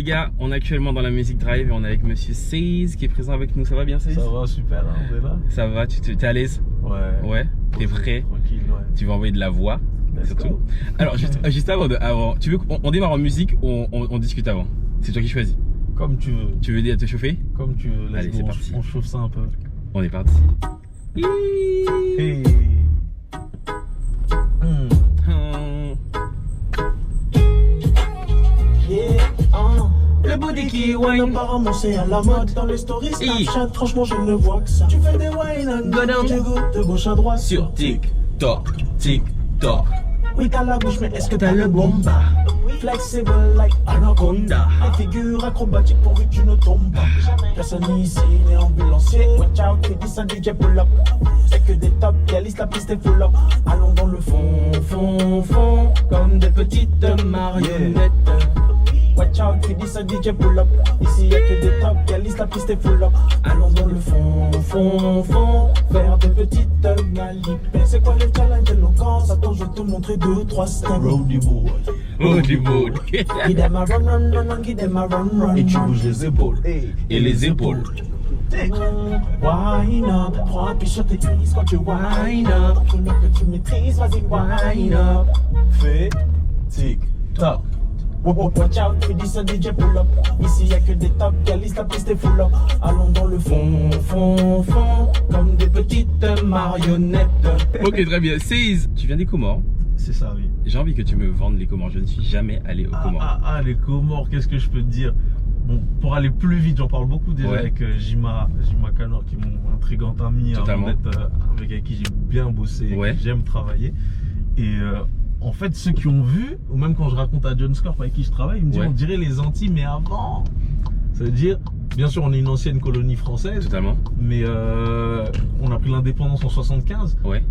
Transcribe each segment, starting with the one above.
gars, on est actuellement dans la Music Drive et on est avec Monsieur Seize qui est présent avec nous. Ça va bien, Seize? Ça va, super, hein, on est là. Ça va, t'es à l'aise? Ouais. Ouais, t'es prêt? Tranquille, ouais. Tu vas envoyer de la voix, surtout. Alors, juste avant, tu veux qu'on démarre en musique ou on discute avant? C'est toi qui choisis. Comme tu veux. Tu veux te chauffer? Comme tu veux. Allez, c'est parti. On chauffe ça un peu. On est parti. Hey. Le body qui wine, apparemment c'est à la mode. Dans les stories Snapchat, franchement je ne vois que ça. Tu fais des wine and Go down. tu goûtes de gauche à droite. Sur TikTok, TikTok. Oui t'as la bouche mais est-ce que t'as le bomba? Flexible like Anaconda. Les figures acrobatiques pourvu que tu ne tombes pas. Personne ici n'est ambulancier. Watch out, tu dis ça DJ pull up. C'est que des top, la liste, la piste est full up. Allons dans le fond, comme des petites marionnettes. Watch out, tu dis ça DJ pull up. Ici y'a que des top, la liste, la piste est full up. Allons dans le fond, faire des petites malipes. C'est quoi le challenge d'éloquence? Attends, je vais te montrer 2-3 steps. Roadie boy. Roadie boy. Give them a run, give them a run. Et tu bouges les épaules. Et les épaules. Wine up, prends appui sur tes cuisses quand tu wine up. Tout que tu maîtrises, vas-y wine up. Fais tic-tac. Watch out, tu dis ça DJ pull up. Ici y'a que des top, la liste, la piste est full up. Allons dans le fond, comme des petites marionnettes. Ok, très bien. Seize, tu viens des Comores. C'est ça, oui. J'ai envie que tu me vendes les Comores. Je ne suis jamais allé aux Comores. Les Comores, qu'est-ce que je peux te dire? Bon, pour aller plus vite, j'en parle beaucoup déjà avec Jima Kanor, qui est mon intrigant ami, avec qui j'ai bien bossé, et que j'aime travailler. Et en fait, ceux qui ont vu, ou même quand je raconte à John Scorp avec qui je travaille, ils me disent on dirait les Antilles, mais avant. Ça veut dire, bien sûr, on est une ancienne colonie française. Totalement. Mais on a pris l'indépendance en 75. Ouais.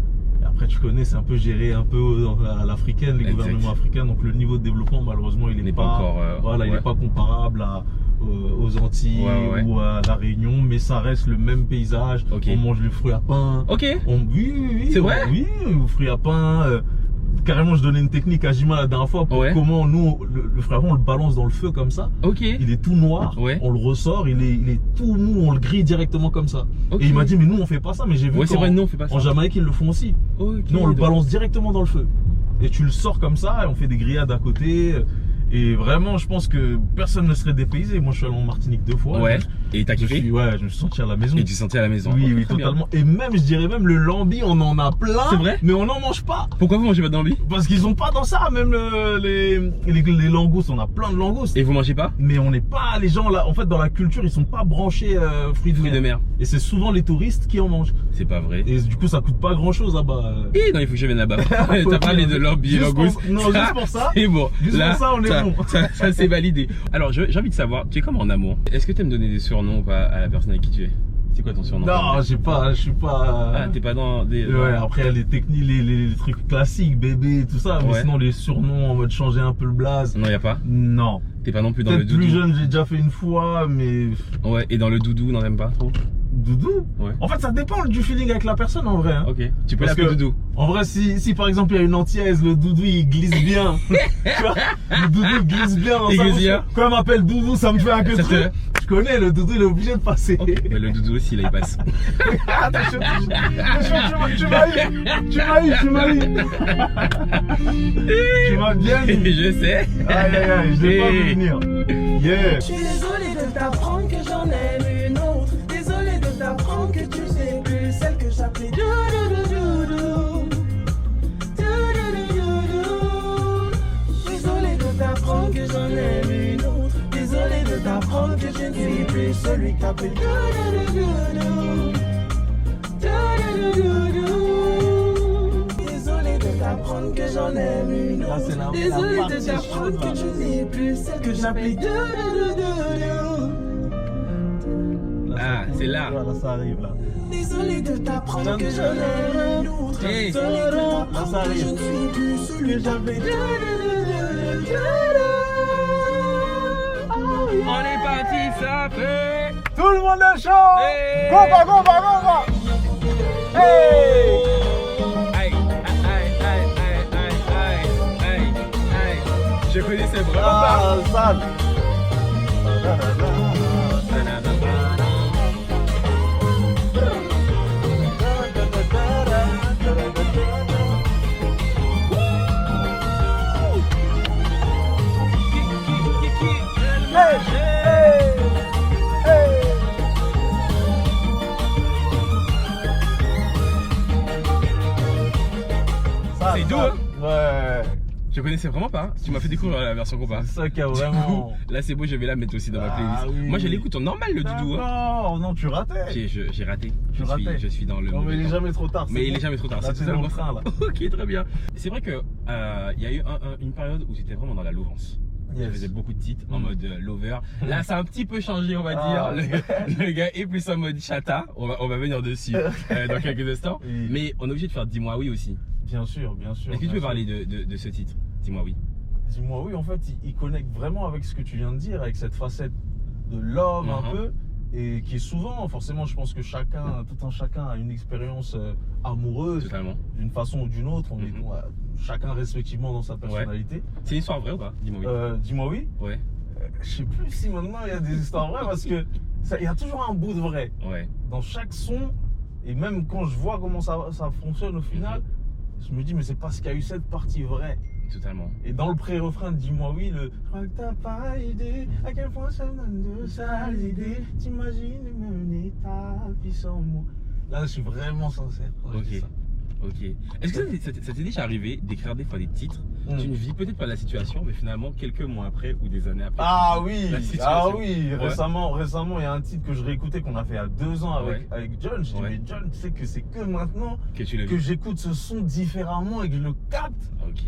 Et après, tu connais, c'est un peu géré un peu à l'africaine, les gouvernements africains. Donc le niveau de développement, malheureusement, il n'est pas encore. Il n'est pas comparable aux Antilles ou à la Réunion, mais ça reste le même paysage. On mange le fruit à pain. Oui. C'est vrai? Oui, le fruit à pain. Carrément, je donnais une technique à Jima la dernière fois pour comment nous, le fruit à pain, on le balance dans le feu comme ça. Il est tout noir, on le ressort, il est tout mou, on le grille directement comme ça. Et il m'a dit, mais nous on fait pas ça, mais j'ai vu en Jamaïque ils le font aussi. Nous on le balance directement dans le feu. Et tu le sors comme ça, et on fait des grillades à côté. Et vraiment, je pense que personne ne serait dépaysé. Moi, je suis allé en Martinique 2 fois. Et t'as kiffé? Je me suis senti à la maison. Et tu te sentais à la maison? Oui, totalement. Et même, je dirais même, le lambi, on en a plein. C'est vrai? Mais on n'en mange pas. Pourquoi vous mangez pas de lambi? Parce qu'ils ont pas dans ça. Même les langoustes, on a plein de langoustes. Et vous mangez pas? Mais on n'est pas, les gens là, en fait, dans la culture, ils sont pas branchés fruits de mer. Et c'est souvent les touristes qui en mangent. C'est pas vrai. Et du coup, ça coûte pas grand chose là-bas. Non, il faut que je vienne là-bas. T'as parlé de lambi et langoustes. Non, juste pour ça. C'est bon. Juste pour ça, on est bon. Ça c'est validé. Alors, j'ai envie de savoir, tu es comme en amour. Est-ce que tu aimes donner des surnoms ou pas à la personne avec qui tu es? C'est quoi ton surnom? Non, je suis pas. Ah, t'es pas dans des. Après, il y a les techniques, les trucs classiques, bébé, tout ça. Mais sinon, les surnoms en mode changer un peu le blaze. Non, y a pas? Non. T'es pas non plus dans le doudou? Plus jeune, j'ai déjà fait une fois, mais. Ouais, et dans le doudou, non, t'aimes pas trop? Doudou? En fait, ça dépend du feeling avec la personne en vrai. Ok. Tu peux l'appeler doudou? En vrai, si par exemple il y a une antillaise, le doudou il glisse bien. Tu vois, le doudou il glisse bien. Quand elle m'appelle doudou, ça me fait un que truc. Je connais, le doudou il est obligé de passer. Mais le doudou aussi, là il passe. Tu m'as eu. Tu m'as bien eu. Je sais. Aïe, je l'ai pas vu venir. Je suis désolé de t'apprendre que j'en aime une autre. Désolé de t'apprendre que tu sais plus celle que j'appelais doudou. Désolé de t'apprendre que j'en aime une autre. Désolé de t'apprendre que je ne suis plus celui que t'appelles doudou. Désolé de t'apprendre que j'en aime une autre. Désolé de t'apprendre que tu n'es plus celle que j'appelais doudou. Ah, c'est là. Là, ça arrive là. Désolé de t'apprendre que j'en aime une autre. Désolé de t'apprendre que je ne suis plus celui que j'avais. On est parti, ça fait. Tout le monde est chaud. Go va. Hey. Je connaissais vraiment pas. Sale. C'est doux, hein? Ouais. Je connaissais vraiment pas. Tu m'as fait découvrir la version compas. C'est ça qui a vraiment. Coup, là, c'est beau, je vais la mettre aussi dans ma playlist. Oui. Moi, je l'écoute en normal, le doudou. Hein. Non, tu ratais. J'ai raté. Je suis dans le. Non, mais il est jamais trop tard. Mais il est jamais trop tard. C'est dans le train là. Ok, très bien. C'est vrai que il y a eu une période où j'étais vraiment dans la lovance. Je faisais beaucoup de titres en mode lover. Là, ça a un petit peu changé, on va dire. Le gars est plus en mode chata. On va venir dessus dans quelques instants. Oui. Mais on est obligé de faire Dis-moi oui aussi. Bien sûr, bien sûr. Est-ce que tu peux parler de ce titre? Dis-moi oui. Dis-moi oui, en fait, il connecte vraiment avec ce que tu viens de dire, avec cette facette de love un peu. Et qui est souvent, forcément, je pense que tout un chacun a une expérience amoureuse. Totalement. D'une façon ou d'une autre. On est chacun respectivement dans sa personnalité. Ouais. C'est une histoire vraie ou pas? Dis-moi oui. Dis-moi oui. Ouais. Je sais plus si maintenant il y a des histoires vraies parce que il y a toujours un bout de vrai. Ouais. Dans chaque son, et même quand je vois comment ça fonctionne au final, je me dis mais c'est parce qu'il y a eu cette partie vraie. Totalement. Et dans le pré-refrain de Dis-moi oui, je crois que t'as pas idée à quel point ça me donne de sales idées. T'imagines mener ta vie sans moi. Là, je suis vraiment sincère. Ok. Est-ce que ça t'est déjà arrivé d'écrire des fois des titres? Tu ne vis peut-être pas la situation, mais finalement quelques mois après ou des années après. Ah oui. Récemment, il y a un titre que je réécoutais qu'on a fait il y a 2 ans avec John. Je dis mais John, tu sais que c'est que maintenant que j'écoute ce son différemment et que je le capte. Ok.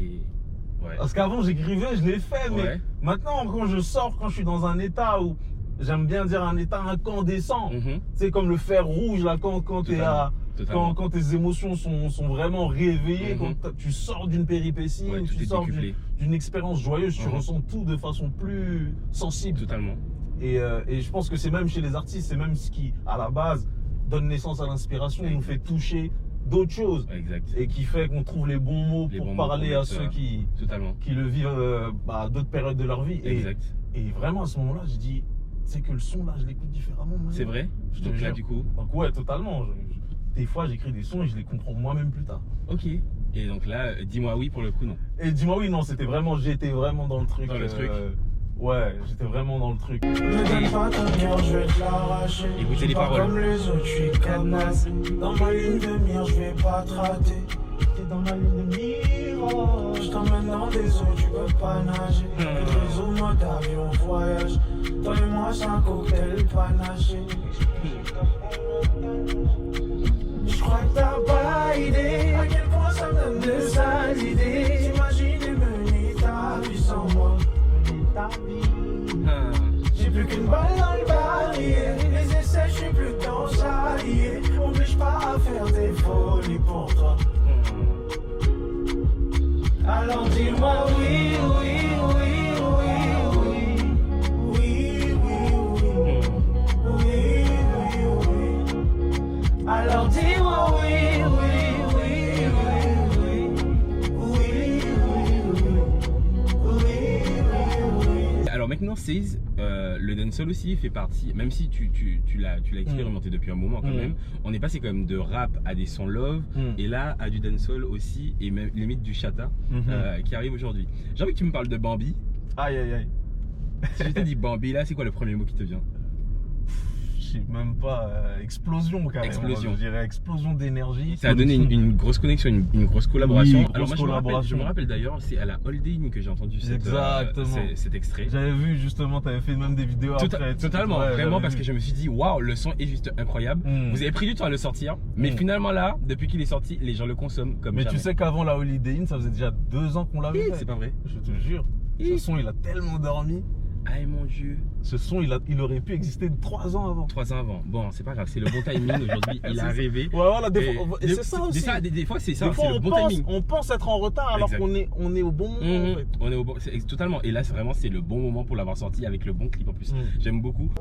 Ouais. Parce qu'avant j'écrivais, je l'ai fait, mais maintenant quand je suis dans un état où j'aime bien dire un état incandescent, c'est comme le fer rouge là quand tes émotions sont vraiment réveillées, quand tu sors d'une péripétie, ou tu sors d'une expérience joyeuse, tu ressens tout de façon plus sensible. Totalement. Et je pense que c'est même chez les artistes, c'est même ce qui à la base donne naissance à l'inspiration et nous fait toucher d'autres choses. Exact. Et qui fait qu'on trouve les bons mots pour parler à ceux qui le vivent à d'autres périodes de leur vie. Exact. Et vraiment à ce moment-là, je dis, c'est que le son là, je l'écoute différemment. C'est vrai? Donc là, du coup. Donc ouais, totalement. Des fois, j'écris des sons et je les comprends moi-même plus tard. Ok. Et donc là, Dis-moi oui pour le coup, non? Et Dis-moi oui, non, j'étais vraiment dans le truc. Ouais, j'étais vraiment dans le truc. Ne donne pas ton cœur, je vais te l'arracher. Écoutez les paroles. Comme les autres, je suis cadenassé. Dans ma ligne de mire, je vais pas te rater. T'es dans ma ligne de mire. Je t'emmène dans des eaux, tu peux pas nager. Les eaux, mode avion, voyage. Toi et moi, c'est un cocktail panaché. Je crois que t'as pas idée à quel point ça me donne de sales idées. T'imagines mener ta vie sans moi. J'ai plus qu'une balle dans le barillet. Les essais, je suis plus dans s'allier. M'oblige pas à faire des folies pour toi. Alors dis-moi oui, oui, oui, oui, oui. Oui, oui, oui. Oui, oui, oui. Alors dis-moi oui, oui, oui, oui, oui. Oui, oui, oui. Alors maintenant, Seize, le dancehall aussi fait partie, même si tu l'as expérimenté depuis un moment quand même, on est passé quand même de rap à des sons love, et là à du dancehall aussi, et même limite du chata qui arrive aujourd'hui. J'ai envie que tu me parles de Bambi. Aïe aïe aïe. Si je te dis Bambi là, c'est quoi le premier mot qui te vient? Je sais même pas, explosion carrément. Explosion. Je dirais explosion d'énergie. Ça a donné une grosse connexion, une grosse collaboration. Oui, alors moi je me rappelle d'ailleurs, c'est à la Holding que j'ai entendu cet extrait. J'avais vu justement, tu avais fait même des vidéos après. Totalement, vraiment parce que je me suis dit waouh, le son est juste incroyable. Vous avez pris du temps à le sortir, mais finalement là, depuis qu'il est sorti, les gens le consomment comme jamais. Mais tu sais qu'avant la Holiday Inn, ça faisait déjà 2 ans qu'on l'avait fait. C'est pas vrai. Je te jure. Ce son il a tellement dormi. Ah mon Dieu. Ce son il aurait pu exister 3 ans avant. 3 ans avant. Bon, c'est pas grave, c'est le bon timing aujourd'hui. Il est arrivé. Ouais, voilà, et c'est ça aussi. Des fois c'est ça, c'est le bon timing. On pense être en retard alors qu'on est au bon moment en fait. On est au bon, totalement. Et là c'est le bon moment pour l'avoir sorti avec le bon clip en plus. J'aime beaucoup.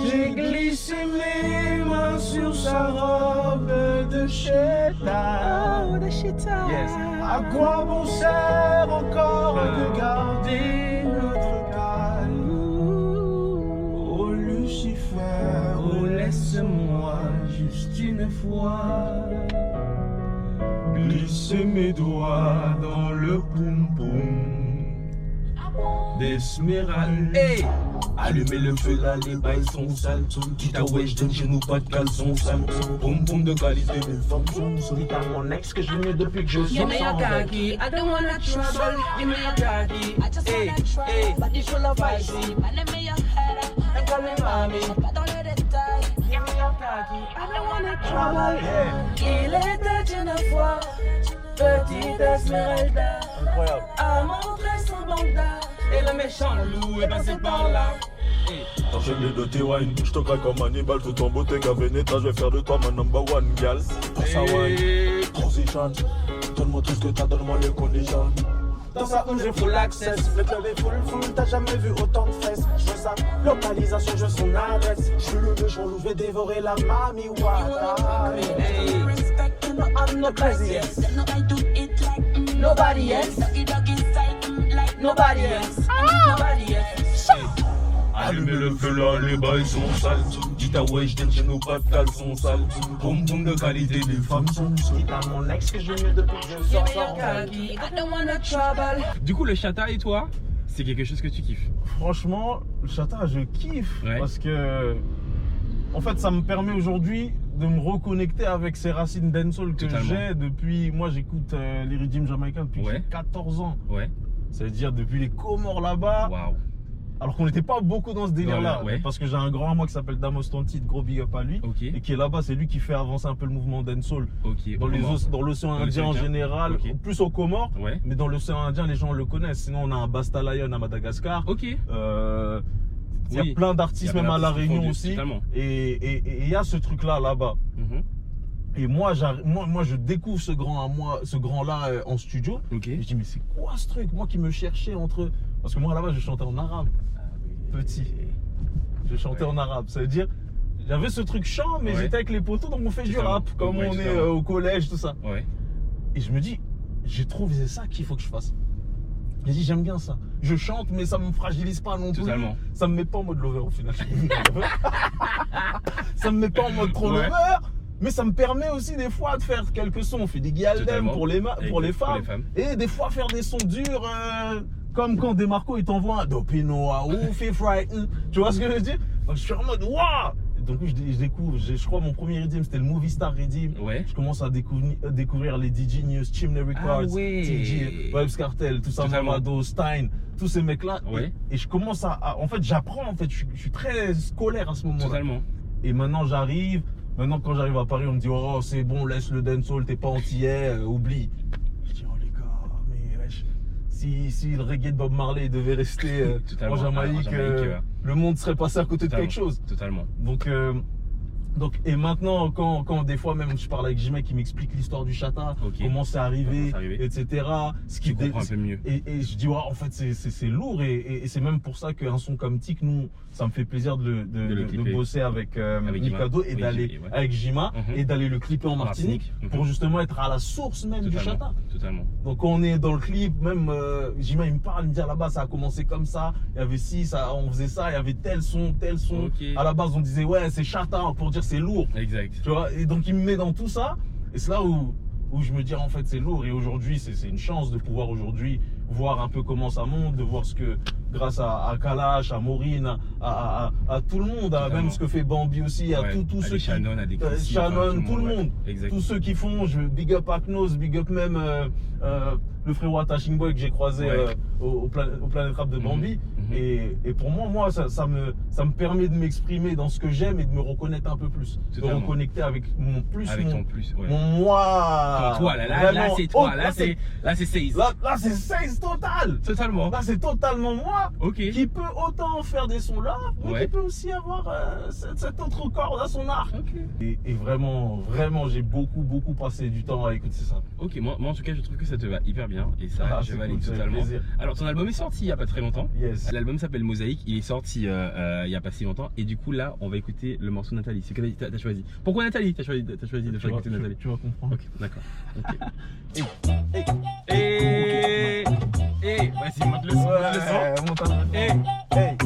J'ai glissé mes mains sur sa robe de chétard. Oh, de chétard. Yes. À quoi bon sert encore de garder notre calme? juste une fois glisser mes doigts dans le poum-poum d'Esmeralda. Hey! Allumer le feu là, les bails sont sales. Quitte à wesh, donne chez nous pas de caleçon sale. Poum poum de qualité, les femmes sont sales. Dis à mon ex que je mets depuis que je sors. Give me your khaki, I don't wanna trouble. Give me your khaki, I just wanna try. Body full of icy, man, let me your head up. And call me mommy, pas dans le détail. Give me your khaki, I don't wanna trouble. Il était une fois, petite Esmeralda. Incroyable. A montré son bandage. Et le méchant loup est passé par là. T'enchaînes les deux T-Wine, je te craque comme Hannibal. Tout en beauté, Gaveneta, je vais faire de toi ma number one gal. Pour ça, wine, transition. Donne-moi tout ce que t'as, donne-moi les conditions. Dans sa houle, j'ai full access. Le club est full, t'as jamais vu autant de fesses. Je veux sa localisation, je veux son adresse. Je suis le méchant loup, je vais dévorer la mami Wada. I'm the craziest. Nobody else. Nobody else. Nobody else. Allumez le feu là, les bails sont sales. Dites à wesh, donne chez nous pas de caleçon sale. Boum boum de qualité, les femmes sont sales. Dites à mon ex que je mets depuis que je sors. Du coup, le chata et toi, c'est quelque chose que tu kiffes? Franchement, le chata, je kiffe. Ouais. Parce que, en fait, ça me permet aujourd'hui de me reconnecter avec ces racines dancehall que j'ai depuis. Moi, j'écoute les rythmes jamaïcains depuis que j'ai 14 ans. Ouais. C'est-à-dire depuis les Comores là-bas. Waouh. Alors qu'on n'était pas beaucoup dans ce délire-là. Parce que j'ai un grand à moi qui s'appelle Damos Tonti, gros big up à lui. Et qui est là-bas, c'est lui qui fait avancer un peu le mouvement dancehall. Dans l'océan Indien en général, plus aux Comores. Mais dans l'océan Indien, les gens le connaissent. Sinon, on a un Basta Lion à Madagascar. Il y a plein d'artistes, même à La Réunion aussi. Et il y a ce truc-là, là-bas. Et moi, je découvre ce grand-là en studio. Et je dis, mais c'est quoi ce truc? Moi qui me cherchais entre... Parce que moi, là-bas, je chantais en arabe. Petit. Je chantais en arabe. Ça veut dire, j'avais ce truc chant, mais j'étais avec les potos, donc on fait du rap, comme on est au collège, tout ça. Et je me dis, j'ai trouvé ça qu'il faut que je fasse. J'ai dit, j'aime bien ça. Je chante, mais ça me fragilise pas non plus. Ça me met pas en mode lover au final. Ça me met pas en mode trop lover. Mais ça me permet aussi des fois de faire quelques sons. On fait des guialdem pour les femmes. Et des fois faire des sons durs, comme quand Demarco il t'envoie un Dopino à ouf et frighten. Tu vois ce que je veux dire? Donc je suis en mode waouh! Donc je découvre, je crois mon premier redeem c'était le Movie Star Redeem. Je commence à découvrir les DJ News, Chimney Records, TG, Vibes Cartel, tout ça, Mamado, Stein, tous ces mecs là. Et je commence en fait j'apprends, en fait je suis très scolaire à ce moment-là. Et maintenant j'arrive. Maintenant, quand j'arrive à Paris, on me dit oh, c'est bon, laisse le dancehall, t'es pas antillais, oublie. Je dis oh les gars, mais wesh, si le reggae de Bob Marley devait rester en Jamaïque, le monde serait passé à côté de quelque chose. Donc, et maintenant, quand des fois même je parle avec Jimmy qui m'explique l'histoire du chata, comment c'est arrivé, etc. Tu comprends un peu mieux. Et je dis, ouais, en fait, c'est lourd et c'est même pour ça qu'un son comme Tic, nous, ça me fait plaisir de bosser avec Mikado et d'aller avec Jima et d'aller le clipper en Martinique pour justement être à la source même du chata. Donc, on est dans le clip, même Jima, il me parle, il me dit, à la base, ça a commencé comme ça, il y avait ci, on faisait ça, il y avait tel son. À la base, on disait, ouais, c'est chata pour dire c'est lourd. Tu vois, et donc il me met dans tout ça et c'est là où je me dis en fait c'est lourd et aujourd'hui c'est une chance de pouvoir aujourd'hui voir un peu comment ça monte, de voir ce que grâce à Kalash, à Maureen, à tout le monde, à même ce que fait Bambi aussi, à tous ceux qui Shannon, tout le monde, tous ceux qui font, je big up Aknos, big up même le frérot Tashing Boy que j'ai croisé au Planet Rap de Bambi. Et pour moi ça me permet de m'exprimer dans ce que j'aime et de me reconnaître un peu plus, de reconnecter avec mon mon moi. Toi là c'est toi, là c'est 16. Là c'est 16 total. Totalement. Là c'est totalement moi qui peut autant faire des sons là, mais qui peut aussi avoir cet autre corde à son arc. Et vraiment j'ai beaucoup passé du temps à écouter ça. Moi en tout cas je trouve que ça te va hyper bien et ça je valide totalement. Alors ton album est sorti il y a pas très longtemps. L'album s'appelle Mosaïque, il est sorti il y a pas si longtemps et du coup là on va écouter le morceau Nathalie. C'est que t'as choisi. Pourquoi Nathalie? T'as choisi de faire écouter Nathalie. Tu vas comprendre. D'accord. Vas-y monte le son. Hey,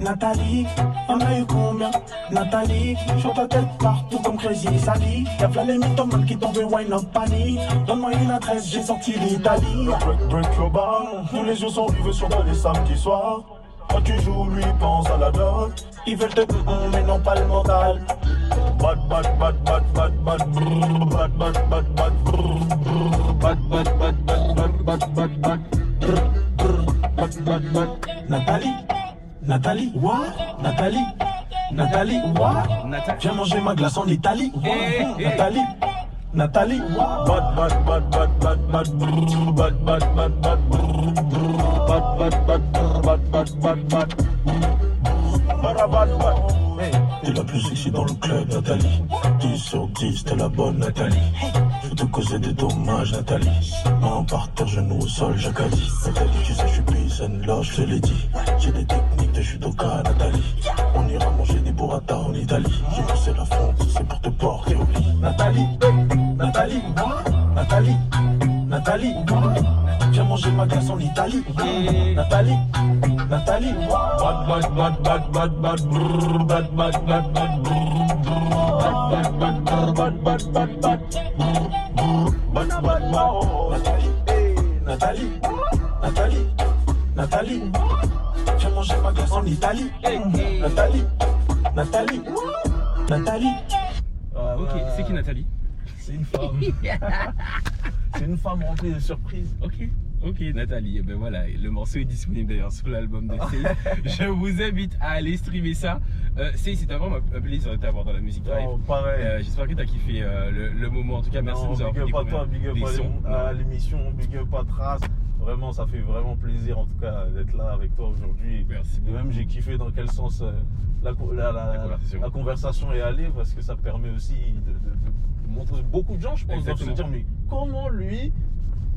Nathalie, y'en a eu combien? Nathalie, sur ta tête partout comme Crazy Sally. Y'a plein les mythomanes qui tombent wine up panique. Donne-moi une adresse, j'ai sorti l'Italie. Break your bar, tous les yeux sont rivés sur toi les samedis soirs. Quand tu joues, lui pense à la dot. Ils veulent te mais non pas le mental. Bad, bad, bad, bad, bad, bad, brrr, bad, bad, bad, bad, brrr, brrr, bad, bad, bad, bad, bad, bad, bad, bad, brrr, brrr, bad, bad, bad. Nathalie, Nathalie, what? Nathalie, Nathalie, what? Viens manger ma glace en Italie. Nathalie, Nathalie, bad, bad, bad, bad, bad, bad, brrr, bad, bad, bad, bad, brrr, brrr, bad, bad, bad, bad, bad, bad, bad, bad, bad, bad. T'es la plus sexy dans le club, Nathalie. 10 sur 10, t'es la bonne, Nathalie. Je veux te causer des dommages, Nathalie. Main par terre, genou au sol, j'accadie. Nathalie, tu sais, je suis peace and love, je te l'ai dit. J'ai des techniques de judoka, Nathalie. On ira manger des burrata en Italie. J'ai poussé la fonte, c'est pour te porter au lit. Nathalie, Nathalie, Nathalie, Nathalie, viens manger ma glace en Italie. Nathalie, Nathalie, bad, bad, bad, bad, bad, bad, brrr, bad, bad, bad, bad, brrr, bad, bad, bad, bad, bad, bad, bad, bad, bad, bad. Nathalie, Nathalie, Nathalie, viens manger ma glace en Italie. Nathalie, Nathalie, Nathalie. Ok, c'est qui Nathalie? C'est une femme. C'est une femme remplie de surprises. Ok, Nathalie, et ben voilà, le morceau est disponible d'ailleurs sur l'album de Seis. Je vous invite à aller streamer ça. Seis, c'était vraiment un plaisir de t'avoir dans la musique drive. Oh, pareil. J'espère que tu as kiffé le moment. En tout cas, merci de nous avoir fait découvrir big up à l'émission, big up à Trace. Vraiment, ça fait vraiment plaisir en tout cas d'être là avec toi aujourd'hui. Merci beaucoup. Et même j'ai kiffé dans quel sens la conversation est allée, parce que ça permet aussi de montrer beaucoup de gens, je pense, doivent se dire mais comment lui,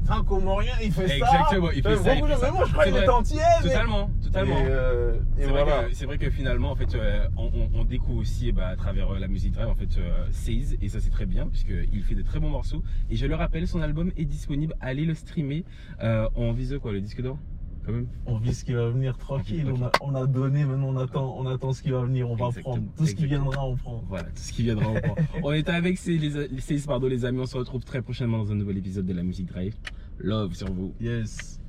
un Comorien, il fait ça. Exactement, il fait ça. Mais moi je croyais qu'il était entier. Totalement. Et voilà. C'est vrai que finalement, en fait, on découvre aussi à travers la musique drive, en fait, Seis, et ça c'est très bien puisqu'il fait de très bons morceaux. Et je le rappelle, son album est disponible. Allez le streamer. On vise quoi, le disque d'or? Quand même. On vit ce qui va venir tranquille. Okay. On a donné, maintenant on attend ce qui va venir. On va prendre tout ce qui viendra, on prend. Voilà, tout ce qui viendra, on prend. On était avec Seis, les amis. On se retrouve très prochainement dans un nouvel épisode de la Musique Drive. Love sur vous. Yes.